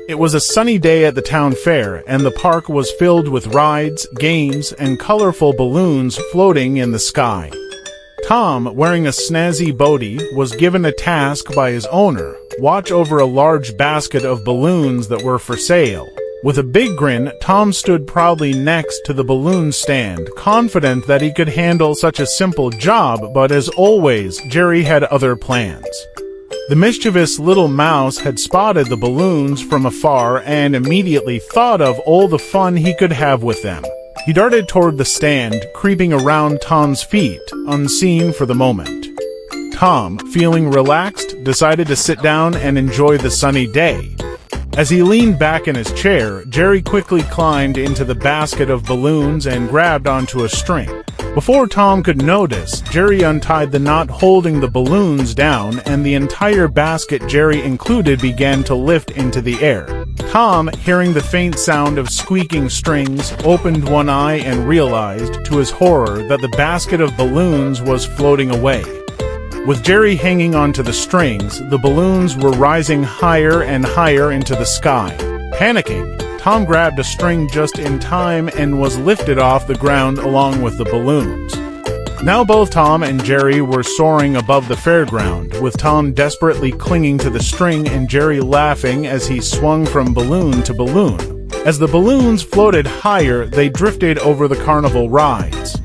It was a sunny day at the town fair, and the park was filled with rides, games, and colorful balloons floating in the sky. Tom, wearing a snazzy boatie, was given a task by his owner: watch over a large basket of balloons that were for sale. With a big grin, Tom stood proudly next to the balloon stand, confident that he could handle such a simple job, but as always, Jerry had other plans. The mischievous little mouse had spotted the balloons from afar and immediately thought of all the fun he could have with them. He darted toward the stand, creeping around Tom's feet, unseen for the moment. Tom, feeling relaxed, decided to sit down and enjoy the sunny day. As he leaned back in his chair, Jerry quickly climbed into the basket of balloons and grabbed onto a string. Before Tom could notice, Jerry untied the knot holding the balloons down, and the entire basket, Jerry included, began to lift into the air. Tom, hearing the faint sound of squeaking strings, opened one eye and realized, to his horror, that the basket of balloons was floating away. With Jerry hanging onto the strings, the balloons were rising higher and higher into the sky. Panicking, Tom grabbed a string just in time and was lifted off the ground along with the balloons. Now both Tom and Jerry were soaring above the fairground, with Tom desperately clinging to the string and Jerry laughing as he swung from balloon to balloon. As the balloons floated higher, they drifted over the carnival rides.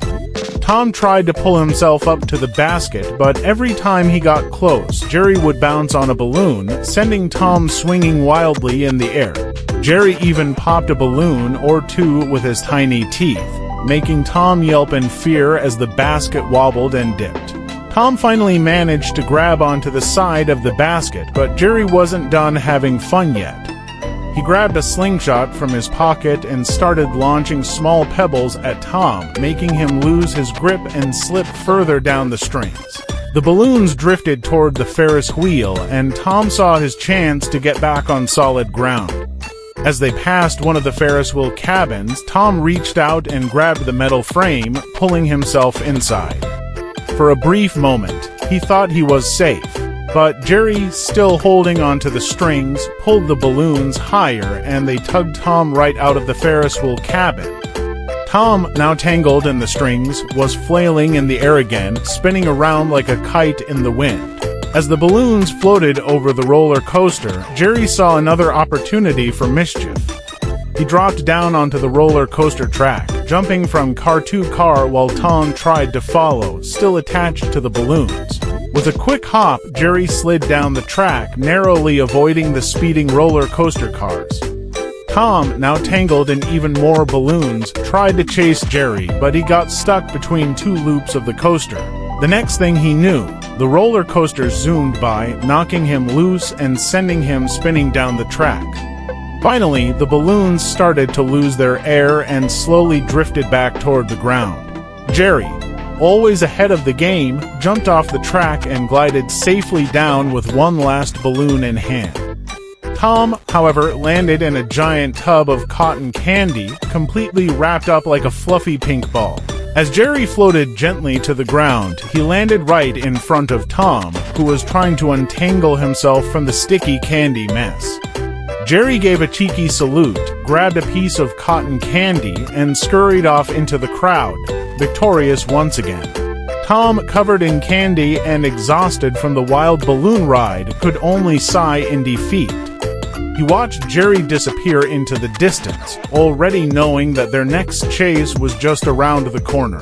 Tom tried to pull himself up to the basket, but every time he got close, Jerry would bounce on a balloon, sending Tom swinging wildly in the air. Jerry even popped a balloon or two with his tiny teeth, making Tom yelp in fear as the basket wobbled and dipped. Tom finally managed to grab onto the side of the basket, but Jerry wasn't done having fun yet. He grabbed a slingshot from his pocket and started launching small pebbles at Tom, making him lose his grip and slip further down the strings. The balloons drifted toward the Ferris wheel, and Tom saw his chance to get back on solid ground. As they passed one of the Ferris wheel cabins, Tom reached out and grabbed the metal frame, pulling himself inside. For a brief moment, he thought he was safe. But Jerry, still holding onto the strings, pulled the balloons higher, and they tugged Tom right out of the Ferris wheel cabin. Tom, now tangled in the strings, was flailing in the air again, spinning around like a kite in the wind. As the balloons floated over the roller coaster, Jerry saw another opportunity for mischief. He dropped down onto the roller coaster track, jumping from car to car while Tom tried to follow, still attached to the balloons. With a quick hop, Jerry slid down the track, narrowly avoiding the speeding roller coaster cars. Tom, now tangled in even more balloons, tried to chase Jerry, but he got stuck between two loops of the coaster. The next thing he knew, the roller coaster zoomed by, knocking him loose and sending him spinning down the track. Finally, the balloons started to lose their air and slowly drifted back toward the ground. Jerry, always ahead of the game, jumped off the track and glided safely down with one last balloon in hand. Tom, however, landed in a giant tub of cotton candy, completely wrapped up like a fluffy pink ball. As Jerry floated gently to the ground, he landed right in front of Tom, who was trying to untangle himself from the sticky candy mess. Jerry gave a cheeky salute, grabbed a piece of cotton candy, and scurried off into the crowd, victorious once again. Tom, covered in candy and exhausted from the wild balloon ride, could only sigh in defeat. He watched Jerry disappear into the distance, already knowing that their next chase was just around the corner.